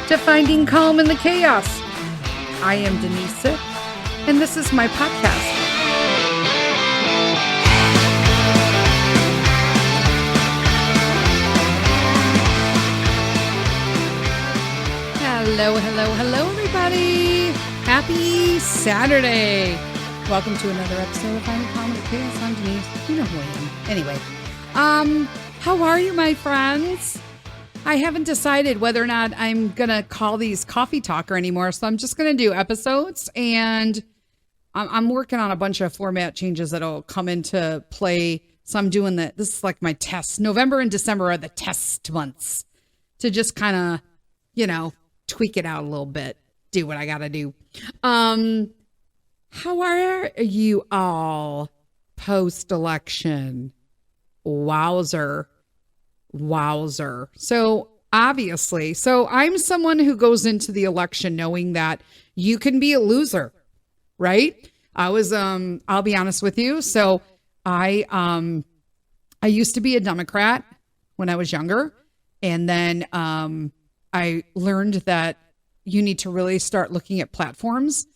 to finding calm in the chaos. I am Denise Sith, and this is my podcast. Hello, everybody. Happy Saturday. Welcome to another episode of Finding Calm in the Chaos. I'm Denise. You know who I am. Anyway, how are you, my friends? I haven't decided whether or not I'm going to call these Coffee Talker anymore, so I'm just going to do episodes, and I'm working on a bunch of format changes that'll come into play. So I'm doing this is like my tests. November and December are the test months to just kind of, tweak it out a little bit, do what I got to do. How are you all post-election? Wowzer. So obviously, I'm someone who goes into the election knowing that you can be a loser, right? I'll be honest with you. So I used to be a Democrat when I was younger. And then I learned that you need to really start looking at platforms.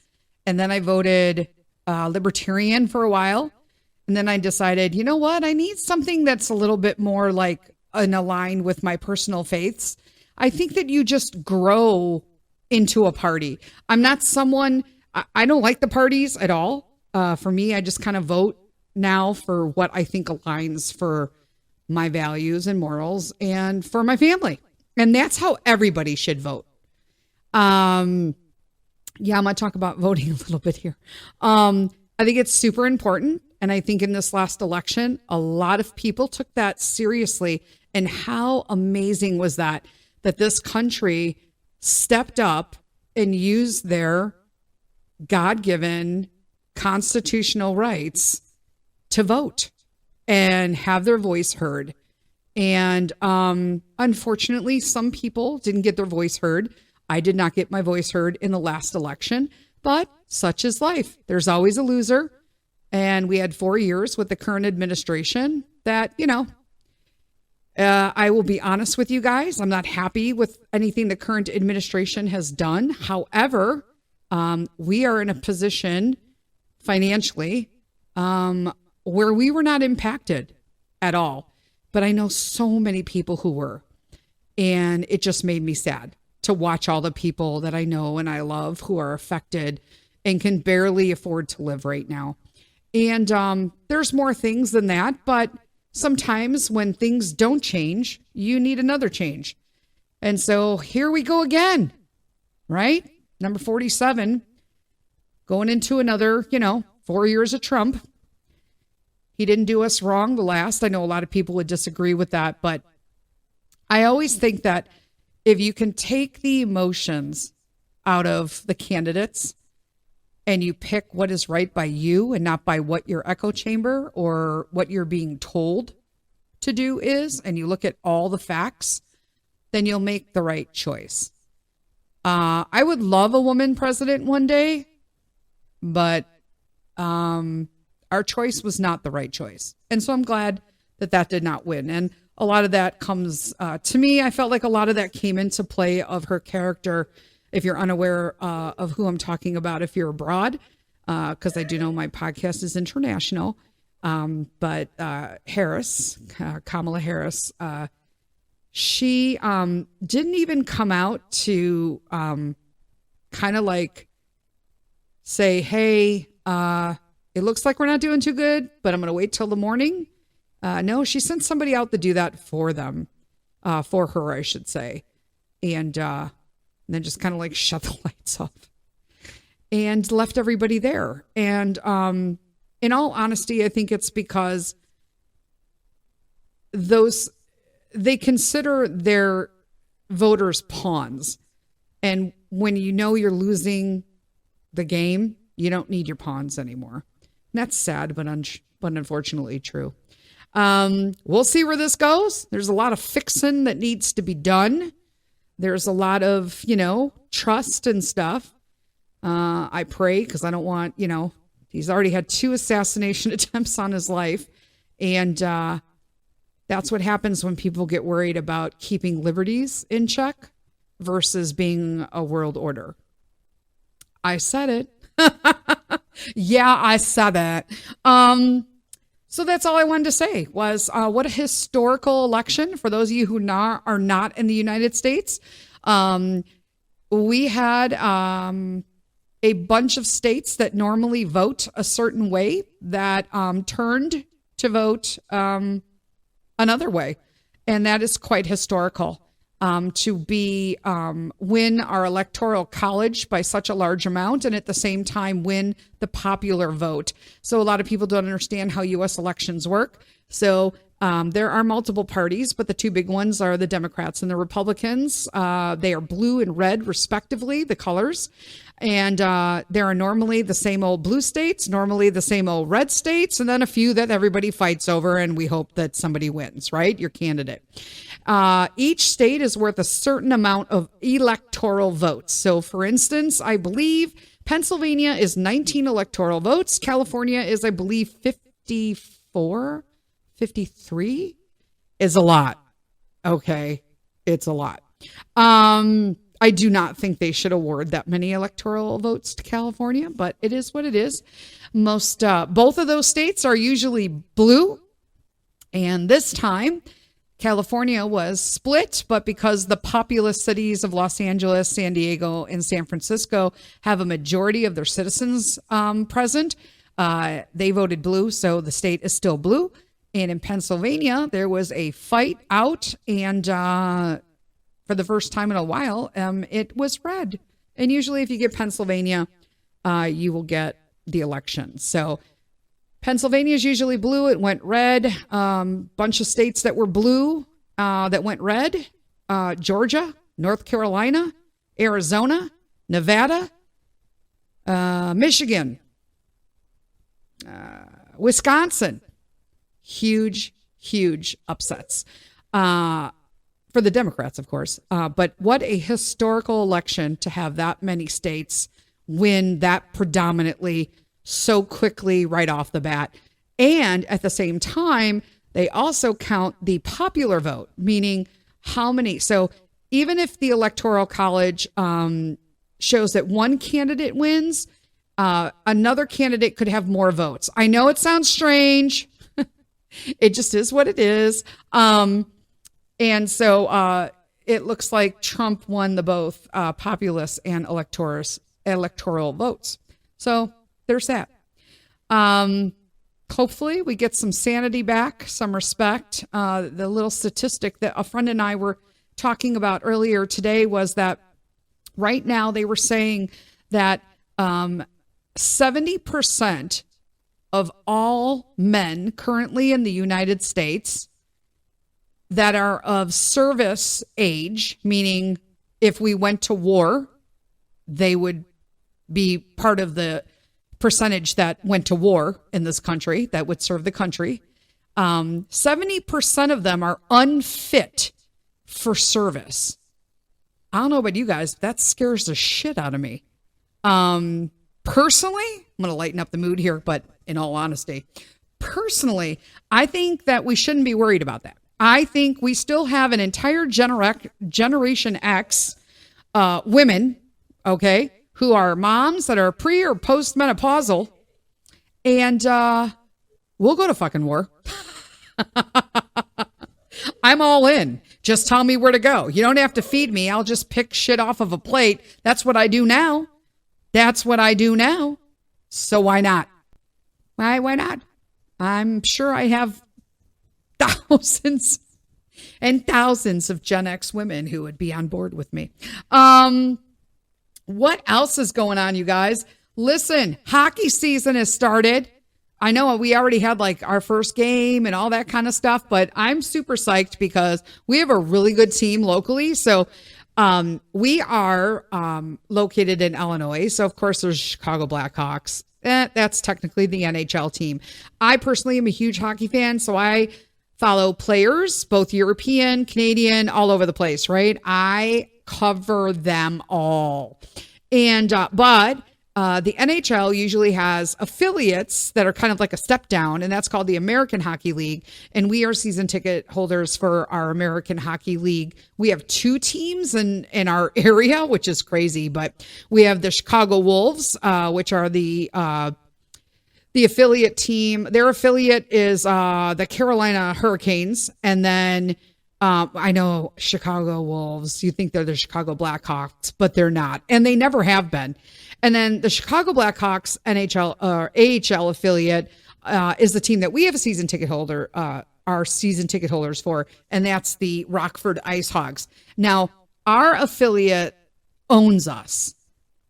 And then I voted Libertarian for a while. And then I decided, you know what? I need something that's a little bit more like in align with my personal faiths. I think that you just grow into a party. I'm not someone, I don't like the parties at all. For me, I just kind of vote now for what I think aligns for my values and morals and for my family. And that's how everybody should vote. I'm going to talk about voting a little bit here. I think it's super important. And I think in this last election, a lot of people took that seriously. And how amazing was that this country stepped up and used their God-given constitutional rights to vote and have their voice heard. And unfortunately, some people didn't get their voice heard. I did not get my voice heard in the last election, but such is life. There's always a loser. And we had 4 years with the current administration that, I will be honest with you guys. I'm not happy with anything the current administration has done. However, we are in a position financially where we were not impacted at all. But I know so many people who were. And it just made me sad to watch all the people that I know and I love who are affected and can barely afford to live right now. And there's more things than that, but sometimes when things don't change, you need another change. And so here we go again, right? Number 47, going into another, 4 years of Trump. He didn't do us wrong the last. I know a lot of people would disagree with that, but I always think that if you can take the emotions out of the candidates and you pick what is right by you and not by what your echo chamber or what you're being told to do is, and you look at all the facts, then you'll make the right choice. I would love a woman president one day, but our choice was not the right choice. And so I'm glad that did not win. And a lot of that comes to me. I felt like a lot of that came into play of her character. If you're unaware of who I'm talking about, if you're abroad, because I do know my podcast is international. But Harris, Kamala Harris, she didn't even come out to kind of like say, hey, it looks like we're not doing too good, but I'm going to wait till the morning. No, she sent somebody out to do that for them, for her, I should say. And then just kind of like shut the lights off and left everybody there. And in all honesty, I think it's because they consider their voters pawns. And when you know you're losing the game, you don't need your pawns anymore. And that's sad, but unfortunately true. We'll see where this goes. There's a lot of fixing that needs to be done. There's a lot of, trust and stuff. I pray because I don't want, he's already had 2 assassination attempts on his life. And that's what happens when people get worried about keeping liberties in check. versus being a world order. I said it. Yeah, I said it. So that's all I wanted to say was what a historical election for those of you who are not in the United States. We had a bunch of states that normally vote a certain way that turned to vote another way. And that is quite historical. To win our electoral college by such a large amount and at the same time win the popular vote. So a lot of people don't understand how U.S. elections work. So there are multiple parties, but the two big ones are the Democrats and the Republicans. They are blue and red, respectively, the colors. And there are normally the same old blue states, normally the same old red states, and then a few that everybody fights over, and we hope that somebody wins, right? Your candidate. Each state is worth a certain amount of electoral votes. So, for instance, I believe Pennsylvania is 19 electoral votes. California is, I believe, 54, 53 is a lot. Okay, it's a lot. I do not think they should award that many electoral votes to California, but it is what it is. Both of those states are usually blue, and this time California was split, but because the populous cities of Los Angeles, San Diego, and San Francisco have a majority of their citizens present, they voted blue, so the state is still blue. And in Pennsylvania, there was a fight out, and for the first time in a while, it was red. And usually if you get Pennsylvania, you will get the election. So Pennsylvania is usually blue. It went red. Bunch of states that were blue that went red. Georgia, North Carolina, Arizona, Nevada, Michigan, Wisconsin. Huge, huge upsets. For the Democrats, of course. But what a historical election to have that many states win that predominantly so quickly right off the bat. And at the same time, they also count the popular vote, meaning how many. So even if the Electoral College shows that one candidate wins, another candidate could have more votes. I know it sounds strange. It just is what it is. And so it looks like Trump won the both populist and electoral votes. So there's that. Hopefully we get some sanity back, some respect. The little statistic that a friend and I were talking about earlier today was that right now they were saying that 70% of all men currently in the United States that are of service age, meaning if we went to war, they would be part of the percentage that went to war in this country, that would serve the country. 70% of them are unfit for service. I don't know about you guys, that scares the shit out of me. Personally, I'm going to lighten up the mood here, but in all honesty, personally, I think that we shouldn't be worried about that. I think we still have an entire Generation X women, okay, who are moms that are pre or postmenopausal, and we'll go to fucking war. I'm all in. Just tell me where to go. You don't have to feed me. I'll just pick shit off of a plate. That's what I do now. So why not? Why not? I'm sure I have thousands and thousands of Gen X women who would be on board with me. What else is going on, you guys? Listen, hockey season has started. I know we already had like our first game and all that kind of stuff, but I'm super psyched because we have a really good team locally. So we are located in Illinois. So of course there's Chicago Blackhawks. That's technically the NHL team. I personally am a huge hockey fan, so I follow players, both European, Canadian, all over the place, right? I cover them all. And, but The NHL usually has affiliates that are kind of like a step down, and that's called the American Hockey League. And we are season ticket holders for our American Hockey League. We have 2 teams in our area, which is crazy, but we have the Chicago Wolves, which are the affiliate team. Their affiliate is the Carolina Hurricanes, and then I know Chicago Wolves, you think they're the Chicago Blackhawks, but they're not. And they never have been. And then the Chicago Blackhawks NHL or AHL affiliate is the team that we have a season ticket holder, our season ticket holders for. And that's the Rockford Ice Hogs. Now, our affiliate owns us,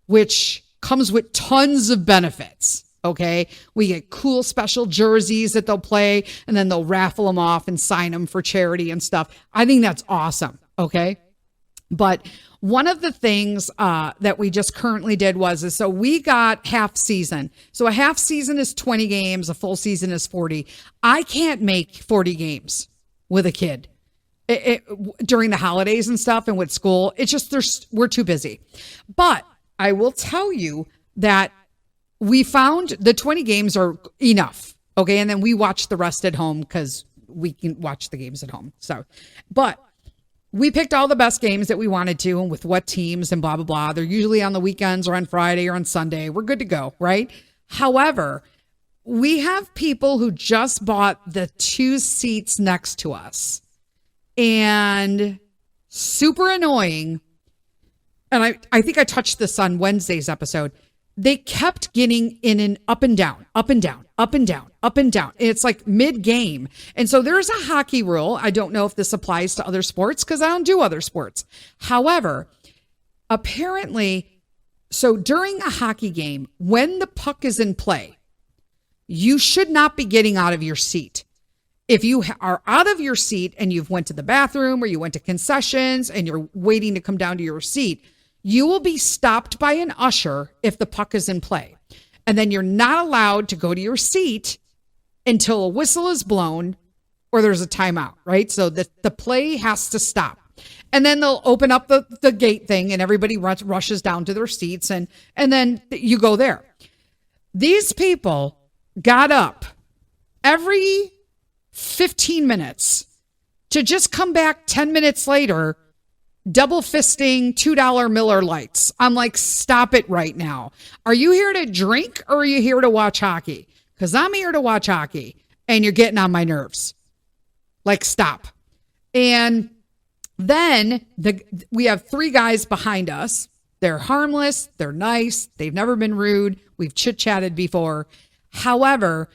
which comes with tons of benefits. Okay. We get cool special jerseys that they'll play, and then they'll raffle them off and sign them for charity and stuff. I think that's awesome. Okay. But one of the things that we just currently did is so we got half season. So a half season is 20 games. A full season is 40. I can't make 40 games with a kid during the holidays and stuff and with school. It's just, we're too busy. But I will tell you that we found the 20 games are enough. Okay. And then we watch the rest at home because we can watch the games at home. So, but we picked all the best games that we wanted to and with what teams and blah, blah, blah. They're usually on the weekends or on Friday or on Sunday. We're good to go. Right. However, we have people who just bought the 2 seats next to us, and super annoying. And I think I touched this on Wednesday's episode. They kept getting in an up and down, up and down, up and down, up and down. It's like mid-game. And so there's a hockey rule. I don't know if this applies to other sports because I don't do other sports. However, apparently, so during a hockey game, when the puck is in play, you should not be getting out of your seat. If you are out of your seat and you've went to the bathroom or you went to concessions and you're waiting to come down to your seat, you will be stopped by an usher if the puck is in play. And then you're not allowed to go to your seat until a whistle is blown or there's a timeout, right? So the play has to stop. And then they'll open up the gate thing and everybody rushes down to their seats and then you go there. These people got up every 15 minutes to just come back 10 minutes later double fisting $2 Miller Lights. I'm like, stop it right now. Are you here to drink or are you here to watch hockey? Because I'm here to watch hockey and you're getting on my nerves. Like, stop. And then we have 3 guys behind us. They're harmless. They're nice. They've never been rude. We've chit-chatted before. However,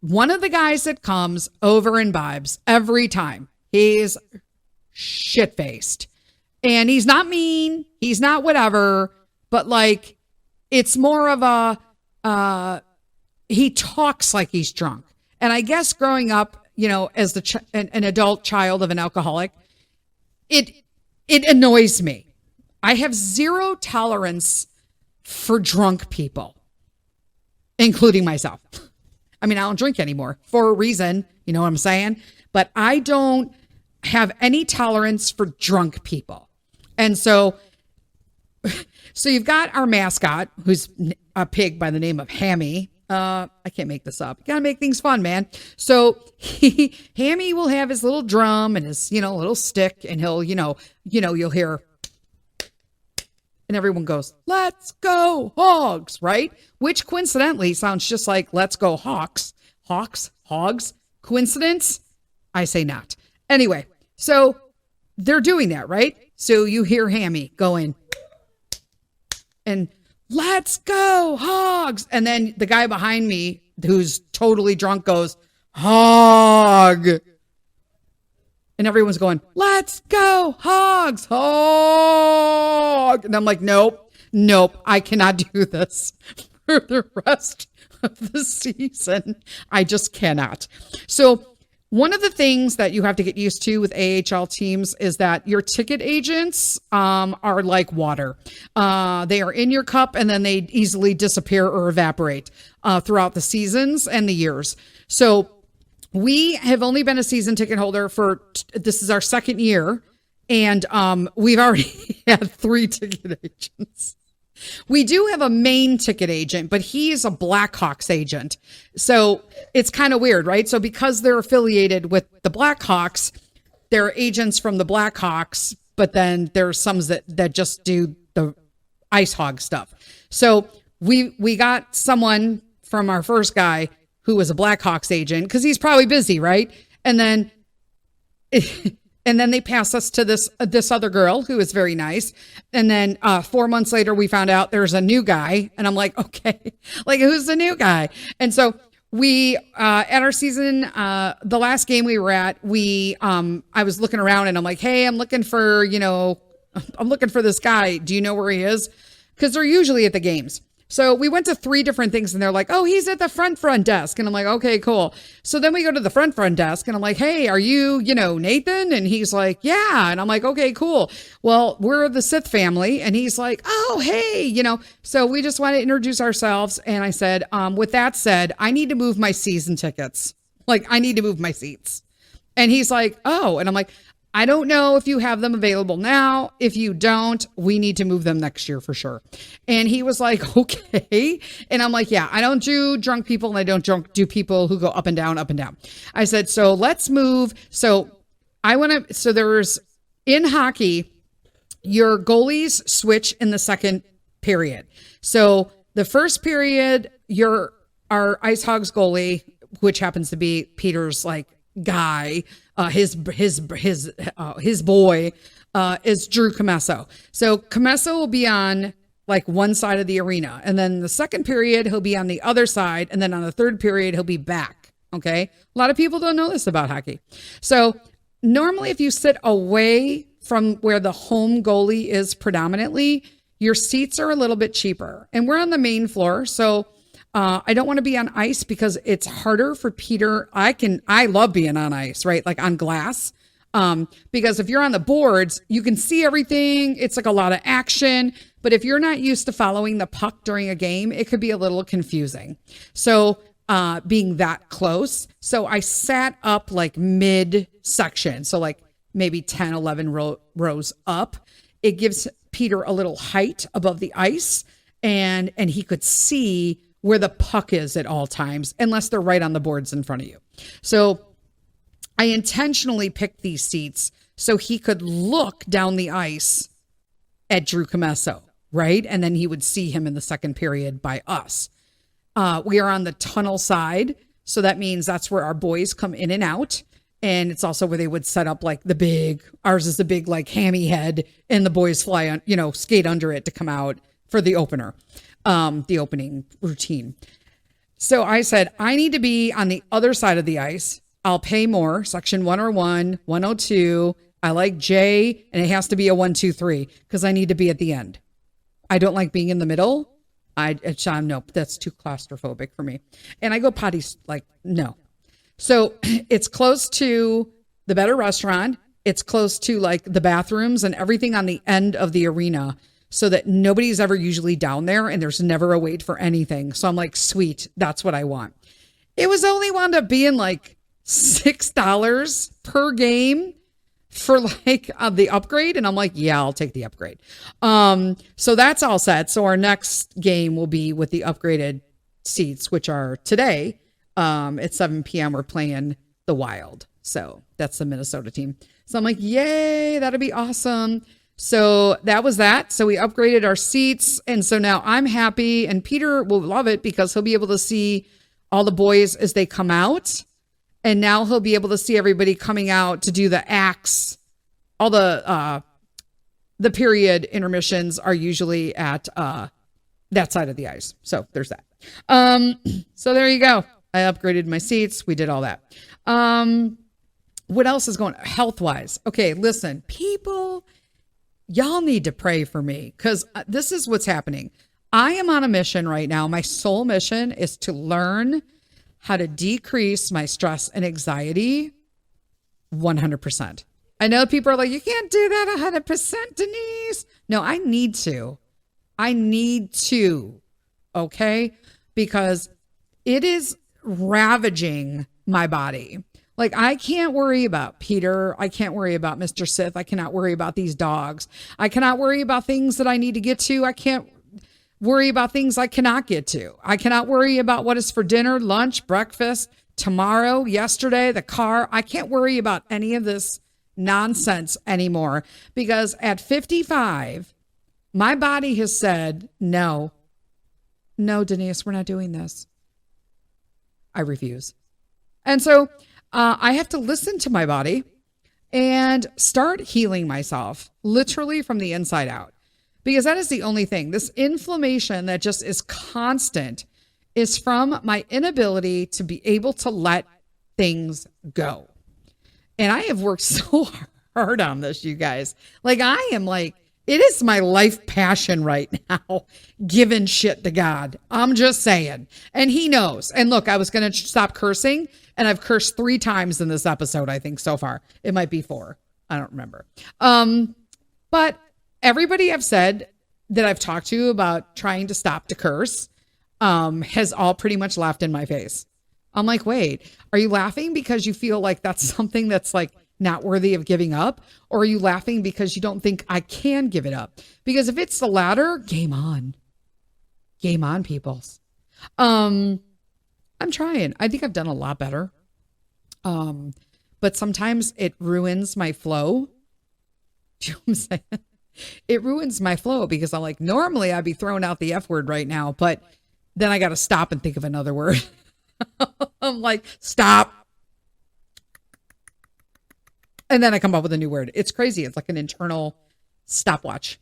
one of the guys that comes over imbibes every time. He's shit-faced. And he's not mean. He's not whatever. But like, it's more of a, he talks like he's drunk. And I guess growing up, you know, as an adult child of an alcoholic, it annoys me. I have zero tolerance for drunk people, including myself. I mean, I don't drink anymore for a reason, you know what I'm saying? But I don't have any tolerance for drunk people. And so you've got our mascot, who's a pig by the name of Hammy. I can't make this up. You gotta make things fun, man. So Hammy will have his little drum and his, little stick, and he'll, you'll hear, and everyone goes, "Let's go Hogs," right? Which coincidentally sounds just like "Let's go Hawks." Hawks, Hogs. Coincidence? I say not. Anyway, so they're doing that, right? So you hear Hammy going, and "Let's go Hogs." And then the guy behind me, who's totally drunk, goes, "Hog." And everyone's going, "Let's go Hogs, Hog." And I'm like, nope, I cannot do this for the rest of the season. I just cannot. So one of the things that you have to get used to with AHL teams is that your ticket agents are like water. They are in your cup and then they easily disappear or evaporate throughout the seasons and the years. So we have only been a season ticket holder this is our second year, and we've already had 3 ticket agents. We do have a main ticket agent, but he's a Blackhawks agent. So it's kind of weird, right? So because they're affiliated with the Blackhawks, they're agents from the Blackhawks, but then there's some that just do the Ice Hog stuff. So we got someone from our first guy who was a Blackhawks agent because he's probably busy, right? And then they passed us to this other girl who was very nice. And then 4 months later, we found out there's a new guy. And I'm like, okay, like who's the new guy? And so we, at our season, the last game we were at, I was looking around and I'm like, hey, I'm looking for this guy. Do you know where he is? Because they're usually at the games. So we went to 3 different things and they're like, oh, he's at the front desk. And I'm like, okay, cool. So then we go to the front desk and I'm like, hey, are you, Nathan? And he's like, yeah. And I'm like, okay, cool. Well, we're the Sith family. And he's like, oh, hey, so we just want to introduce ourselves. And I said, with that said, I need to move my season tickets. Like I need to move my seats. And he's like, oh, and I'm like, I don't know if you have them available now. If you don't, we need to move them next year for sure. And he was like, okay. And I'm like, yeah, I don't do drunk people and I don't do people who go up and down, up and down. I said, so let's move. So there's in hockey, your goalies switch in the second period. So the first period, our Ice Hogs goalie, which happens to be Peter's like guy, his boy, is Drew Comesso. So Comesso will be on like one side of the arena. And then the second period, he'll be on the other side. And then on the third period, he'll be back. Okay. A lot of people don't know this about hockey. So normally if you sit away from where the home goalie is predominantly, your seats are a little bit cheaper. And we're on the main floor. So I don't want to be on ice because it's harder for Peter. I love being on ice, right? Like on glass. Because if you're on the boards, you can see everything. It's like a lot of action. But if you're not used to following the puck during a game, it could be a little confusing. So, being that close. So I sat up like mid section. So like maybe 10, 11 rows up. It gives Peter a little height above the ice and he could see where the puck is at all times, unless they're right on the boards in front of you. So I intentionally picked these seats so he could look down the ice at Drew Comesso, right? And then he would see him in the second period by us. We are on the tunnel side. So that means that's where our boys come in and out. And it's also where they would set up like ours is the big like hammy head and the boys fly on, skate under it to come out for the opener. The opening routine. So I said, I need to be on the other side of the ice. I'll pay more. Section 101, 102. I like J and it has to be a 1, 2, 3 because I need to be at the end. I don't like being in the middle. No, that's too claustrophobic for me. And I go potty like, no. So it's close to the better restaurant. It's close to like the bathrooms and everything on the end of the arena, so that nobody's ever usually down there and there's never a wait for anything. So I'm like, sweet, that's what I want. It was only wound up being like $6 per game for like the upgrade. And I'm like, yeah, I'll take the upgrade. So that's all set. So our next game will be with the upgraded seats, which are today at 7 p.m. We're playing the Wild. So that's the Minnesota team. So I'm like, yay, that'll be awesome. So that was that. So we upgraded our seats. And so now I'm happy and Peter will love it because he'll be able to see all the boys as they come out. And now he'll be able to see everybody coming out to do the acts. All the period intermissions are usually at that side of the ice. So there's that. So there you go. I upgraded my seats. We did all that. What else is going on health-wise? Okay, listen, people, y'all need to pray for me because this is what's happening. I am on a mission right now. My sole mission is to learn how to decrease my stress and anxiety 100%. I know people are like, you can't do that 100%, Denise. No, I need to. Okay? Because it is ravaging my body. Like, I can't worry about Peter. I can't worry about Mr. Sith. I cannot worry about these dogs. I cannot worry about things that I need to get to. worry about things I cannot get to. I cannot worry about what is for dinner, lunch, breakfast, tomorrow, yesterday, the car. I can't worry about any of this nonsense anymore because at 55, my body has said, no, Denise, we're not doing this. I refuse. And so I have to listen to my body and start healing myself literally from the inside out, because that is the only thing. This inflammation that just is constant is from my inability to be able to let things go. And I have worked so hard on this, you guys. Like I am like, it is my life passion right now, giving shit to God. I'm just saying. And he knows. And look, I was going to stop cursing, and I've cursed 3 times in this episode, I think, so far. It might be 4. I don't remember. But everybody I've said that I've talked to about trying to stop to curse has all pretty much laughed in my face. I'm like, wait, are you laughing because you feel like that's something that's like not worthy of giving up? Or are you laughing because you don't think I can give it up? Because if it's the latter, game on. Game on, peoples. I'm trying. I think I've done a lot better. But sometimes it ruins my flow. Do you know what I'm saying? It ruins my flow because I'm like, normally I'd be throwing out the F word right now, but then I got to stop and think of another word. I'm like, stop. And then I come up with a new word. It's crazy. It's like an internal stopwatch.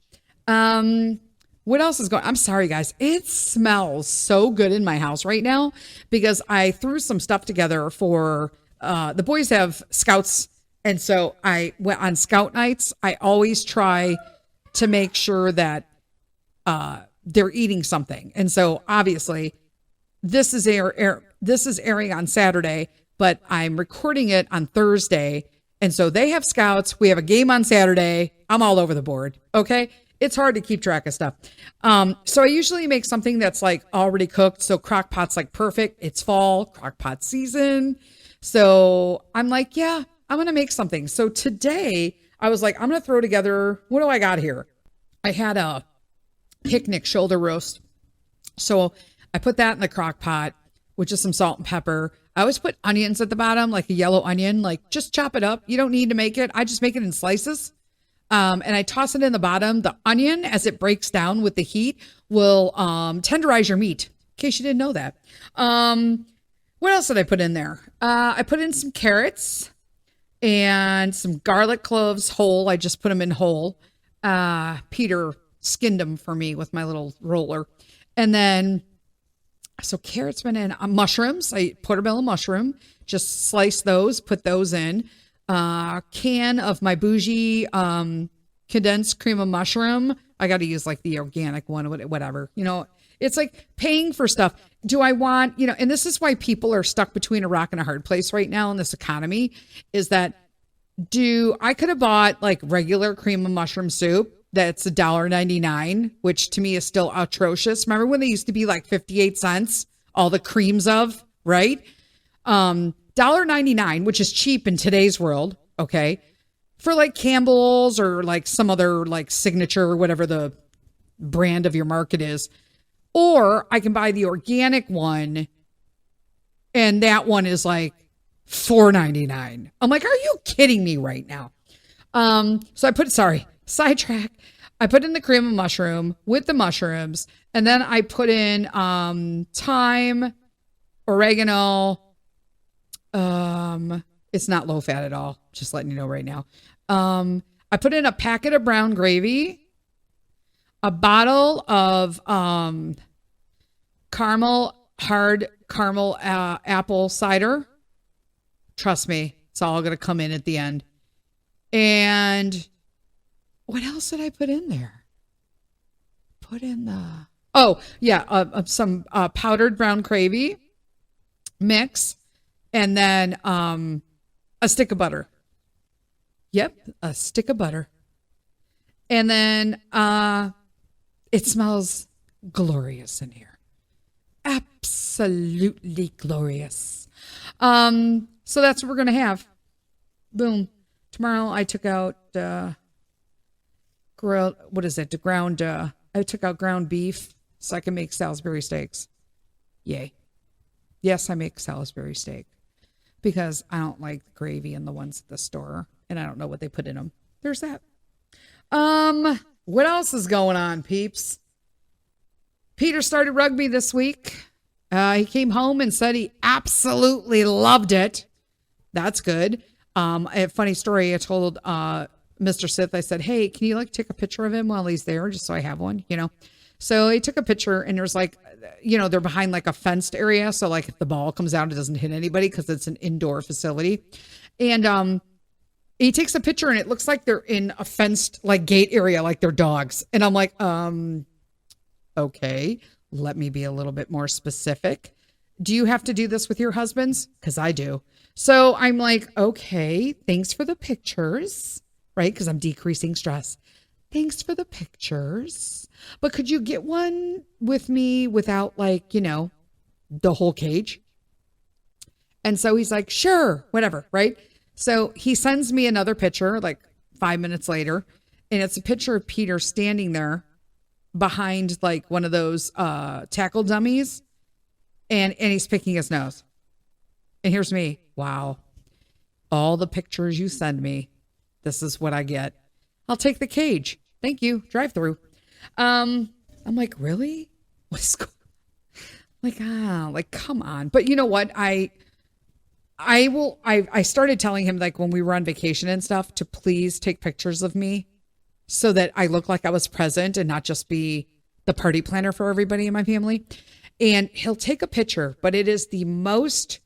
What else is going on? I'm sorry, guys. It smells so good in my house right now because I threw some stuff together for, the boys have scouts. And so I went on scout nights. I always try to make sure that, they're eating something. And so obviously this is airing on Saturday, but I'm recording it on Thursday. And so they have scouts. We have a game on Saturday. I'm all over the board. Okay. It's hard to keep track of stuff. So I usually make something that's like already cooked. So crock pot's like perfect. It's fall, crock pot season. So I'm like, yeah, I'm going to make something. So today I was like, I'm going to throw together, what do I got here? I had a picnic shoulder roast. So I put that in the crock pot with just some salt and pepper. I always put onions at the bottom, like a yellow onion, like just chop it up. You don't need to make it. I just make it in slices. And I toss it in the bottom. The onion, as it breaks down with the heat, will tenderize your meat, in case you didn't know that. What else did I put in there? I put in some carrots and some garlic cloves whole. I just put them in whole. Peter skinned them for me with my little roller. And then, so carrots went in. Mushrooms, I portobello mushroom, just slice those, put those in. Can of my bougie condensed cream of mushroom. I got to use like the organic one, whatever. You know, it's like paying for stuff. Do I want, you know, and this is why people are stuck between a rock and a hard place right now in this economy, is that I could have bought like regular cream of mushroom soup that's $1.99, which to me is still atrocious. Remember when they used to be like 58 cents, all the creams of, right? $1.99, which is cheap in today's world. Okay. For like Campbell's or like some other like signature or whatever the brand of your market is. Or I can buy the organic one, and that one is like $4.99. I'm like, are you kidding me right now? So sidetrack. I put in the cream of mushroom with the mushrooms, and then I put in thyme, oregano. It's not low fat at all. Just letting you know right now. I put in a packet of brown gravy, a bottle of hard caramel apple cider. Trust me, it's all going to come in at the end. And what else did I put in there? Some powdered brown gravy mix, and then a stick of butter. Yep, a stick of butter. And then it smells glorious in here. Absolutely glorious. So that's what we're going to have. Boom. Tomorrow I took out I took out ground beef. so I can make Salisbury steaks. Yay. Yes, I make Salisbury steak because I don't like the gravy in the ones at the store, and I don't know what they put in them. There's that. What else is going on, peeps? Peter started rugby this week. He came home and said he absolutely loved it. That's good. A funny story. I told Mr. Sith, I said, hey, can you take a picture of him while he's there, just so I have one, So he took a picture, and there's they're behind a fenced area. So if the ball comes out, it doesn't hit anybody because it's an indoor facility. And he takes a picture, and it looks like they're in a fenced gate area, like they're dogs. And I'm like, okay, let me be a little bit more specific. Do you have to do this with your husbands? Because I do. So I'm like, okay, thanks for the pictures, right? Because I'm decreasing stress. Thanks for the pictures. But could you get one with me without the whole cage? And so he's like, sure, whatever, right? So he sends me another picture 5 minutes later, and it's a picture of Peter standing there behind one of those tackle dummies, and he's picking his nose. And here's me. Wow. All the pictures you send me, this is what I get. I'll take the cage. Thank you. Drive through. I'm like, really? What's going on? Come on. But you know what? I started telling him when we were on vacation and stuff to please take pictures of me so that I look like I was present and not just be the party planner for everybody in my family. And he'll take a picture, but it is the most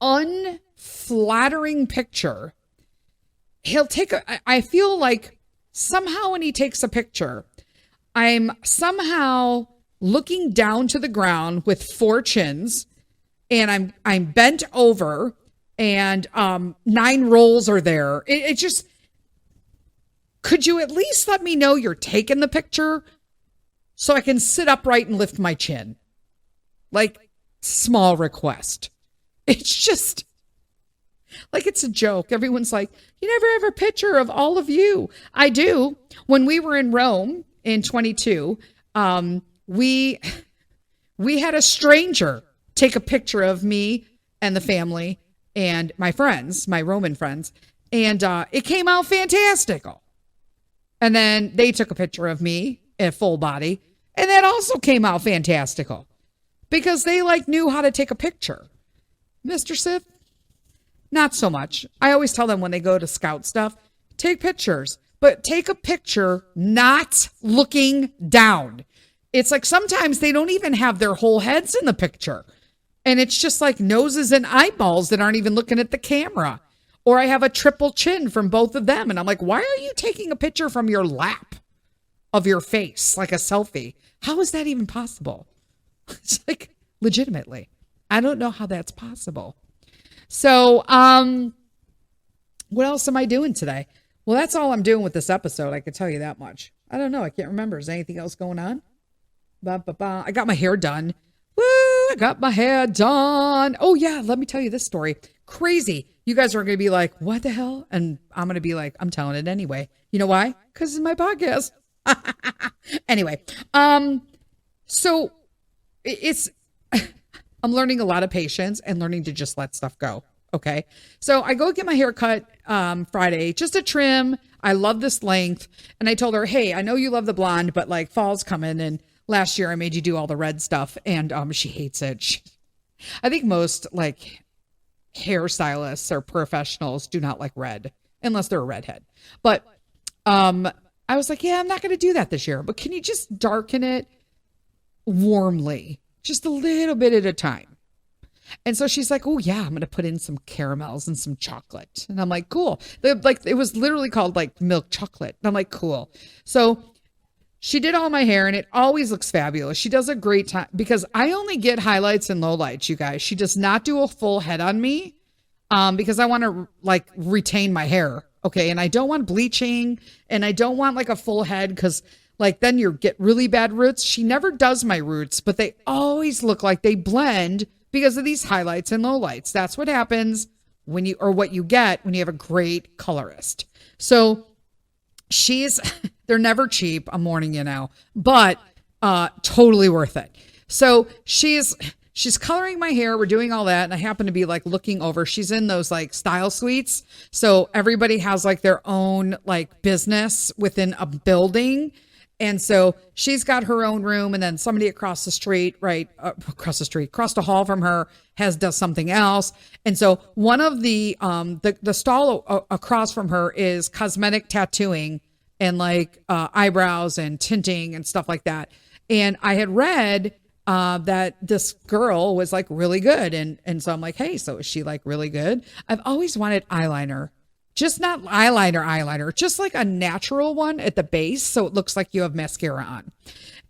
unflattering picture. I feel like somehow when he takes a picture, I'm somehow looking down to the ground with 4 chins, and I'm bent over, and 9 rolls are there. It just, could you at least let me know you're taking the picture so I can sit upright and lift my chin? Small request. It's just it's a joke. Everyone's like, you never have a picture of all of you. I do. When we were in Rome in 22, we had a stranger take a picture of me and the family and my friends, my Roman friends, and it came out fantastical. And then they took a picture of me at full body, and that also came out fantastical because they knew how to take a picture. Mr. Sith, not so much. I always tell them when they go to scout stuff, take pictures, but take a picture not looking down. It's sometimes they don't even have their whole heads in the picture. And it's just noses and eyeballs that aren't even looking at the camera. Or I have a triple chin from both of them. And I'm like, why are you taking a picture from your lap of your face, like a selfie? How is that even possible? It's legitimately. I don't know how that's possible. So, what else am I doing today? Well, that's all I'm doing with this episode. I can tell you that much. I don't know. I can't remember. Is there anything else going on? I got my hair done. Woo! I got my hair done. Oh yeah. Let me tell you this story. Crazy. You guys are going to be like, what the hell? And I'm going to be like, I'm telling it anyway. You know why? Because it's my podcast. Anyway. So it's, I'm learning a lot of patience and learning to just let stuff go. Okay. So I go get my hair cut Friday, just a trim. I love this length. And I told her, hey, I know you love the blonde, but fall's coming. And last year I made you do all the red stuff. And she hates it. I think most hairstylists or professionals do not like red unless they're a redhead. But I was like, yeah, I'm not going to do that this year. But can you just darken it warmly? Just a little bit at a time. And so she's like, oh yeah, I'm going to put in some caramels and some chocolate. And I'm like, cool. It was literally called milk chocolate. And I'm like, cool. So she did all my hair and it always looks fabulous. She does a great time because I only get highlights and lowlights, you guys. She does not do a full head on me because I want to retain my hair. Okay. And I don't want bleaching and I don't want a full head because then you get really bad roots. She never does my roots, but they always look like they blend because of these highlights and lowlights. That's what happens what you get when you have a great colorist. So they're never cheap. I'm warning you now, but Totally worth it. So she's coloring my hair. We're doing all that. And I happen to be like looking over. She's in those like style suites. So everybody has like their own like business within a building. And so she's got her own room, and then somebody across the street, across the hall from her does something else. And so one of the stall across from her is cosmetic tattooing and like eyebrows and tinting and stuff like that. And I had read that this girl was like really good. And so I'm like, hey, so is she like really good? I've always wanted eyeliner. Just not eyeliner, just like a natural one at the base. So it looks like you have mascara on.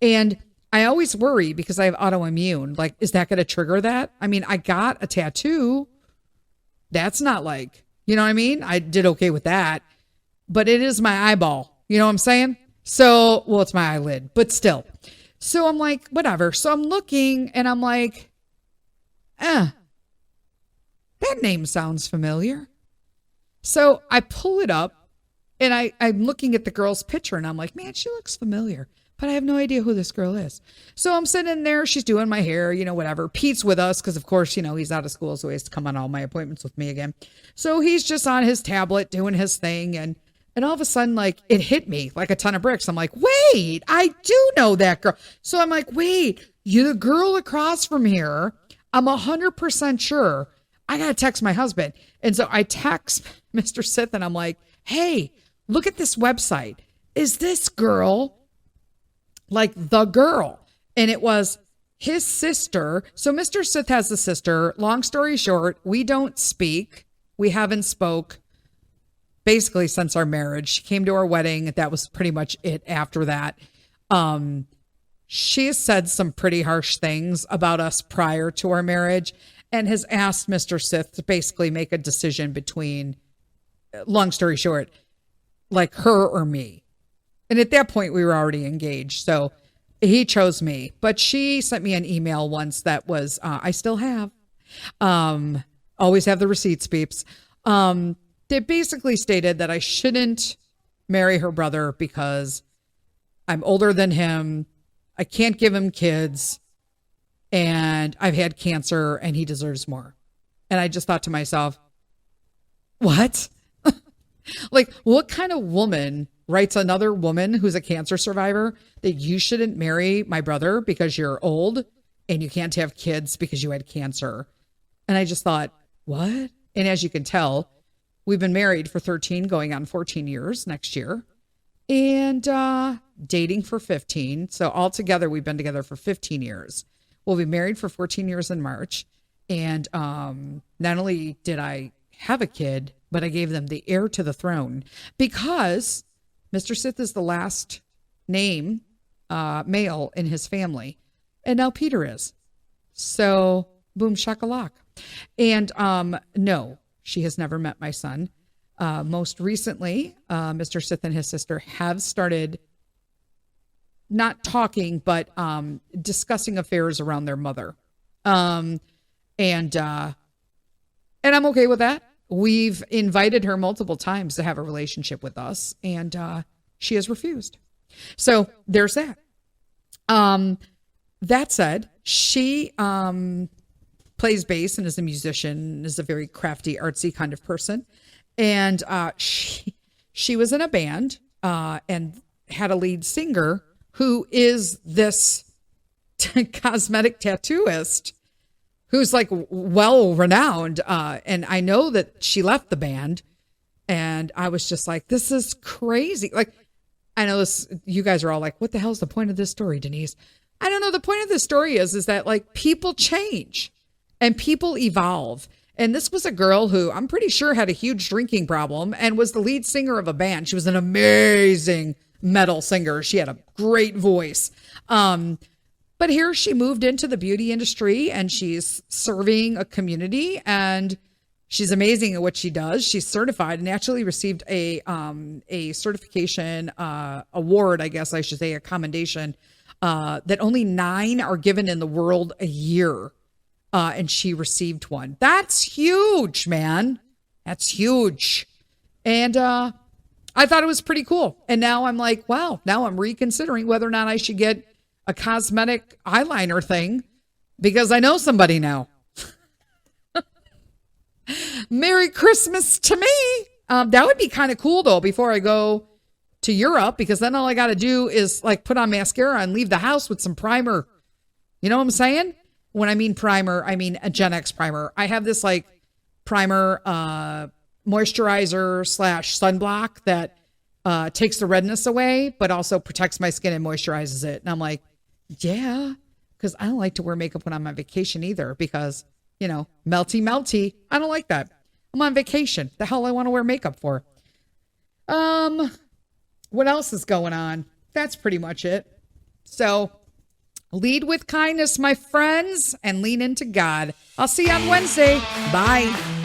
And I always worry because I have autoimmune. Like, is that going to trigger that? I mean, I got a tattoo. That's not like, you know what I mean? I did okay with that, but it is my eyeball. You know what I'm saying? So, well, it's my eyelid, but still. So I'm like, whatever. So I'm looking and I'm like, that name sounds familiar. So I pull it up and I'm looking at the girl's picture and I'm like, man, she looks familiar, but I have no idea who this girl is. So I'm sitting there, she's doing my hair, you know, whatever. Pete's with us because, of course, you know, he's out of school, so he has to come on all my appointments with me again. So he's just on his tablet doing his thing. And all of a sudden, like, it hit me like a ton of bricks. I'm like, wait, I do know that girl. So I'm like, wait, you the girl across from here. I'm 100% sure. I got to text my husband. And so I text Mr. Sith and I'm like, hey, look at this website. Is this girl like the girl? And it was his sister. So Mr. Sith has a sister. Long story short, we don't speak. We haven't spoke basically since our marriage. She came to our wedding. That was pretty much it after that. She has said some pretty harsh things about us prior to our marriage and has asked Mr. Sith to basically make a decision between, long story short, like her or me. And at that point, we were already engaged. So he chose me. But she sent me an email once that was, I still have, always have the receipts, peeps. That basically stated that I shouldn't marry her brother because I'm older than him. I can't give him kids. And I've had cancer and he deserves more. And I just thought to myself, what? Like, what kind of woman writes another woman who's a cancer survivor that you shouldn't marry my brother because you're old and you can't have kids because you had cancer? And I just thought, what? And as you can tell, we've been married for 13, going on 14 years next year, and dating for 15. So altogether, we've been together for 15 years. We'll be married for 14 years in March. And not only did I have a kid, but I gave them the heir to the throne because Mr. Sith is the last name male in his family. And now Peter is. So boom shakalak. And no, she has never met my son. Most recently, Mr. Sith and his sister have started not talking, but discussing affairs around their mother. And I'm okay with that. We've invited her multiple times to have a relationship with us, and she has refused. So there's that. That said, she plays bass and is a musician, is a very crafty, artsy kind of person. And she was in a band and had a lead singer who is this cosmetic tattooist who's like well renowned. And I know that she left the band, and I was just like, this is crazy. Like, I know this, you guys are all like, what the hell's the point of this story, Denise? I don't know. The point of this story is that like people change and people evolve. And this was a girl who I'm pretty sure had a huge drinking problem and was the lead singer of a band. She was an amazing metal singer. She had a great voice. But here she moved into the beauty industry and she's serving a community, and she's amazing at what she does. She's certified and actually received a certification award, I guess I should say, a commendation that only 9 are given in the world a year. And she received one. That's huge, man. That's huge. And I thought it was pretty cool. And now I'm like, wow, now I'm reconsidering whether or not I should get a cosmetic eyeliner thing because I know somebody now. Merry Christmas to me. That would be kind of cool though before I go to Europe, because then all I got to do is like put on mascara and leave the house with some primer. You know what I'm saying? When I mean primer, I mean a Gen X primer. I have this like primer, moisturizer / sunblock that takes the redness away, but also protects my skin and moisturizes it. And I'm like, yeah, because I don't like to wear makeup when I'm on vacation either, because, you know, melty. I don't like that. I'm on vacation. The hell I want to wear makeup for? What else is going on? That's pretty much it. So lead with kindness, my friends, and lean into God. I'll see you on Wednesday. Bye.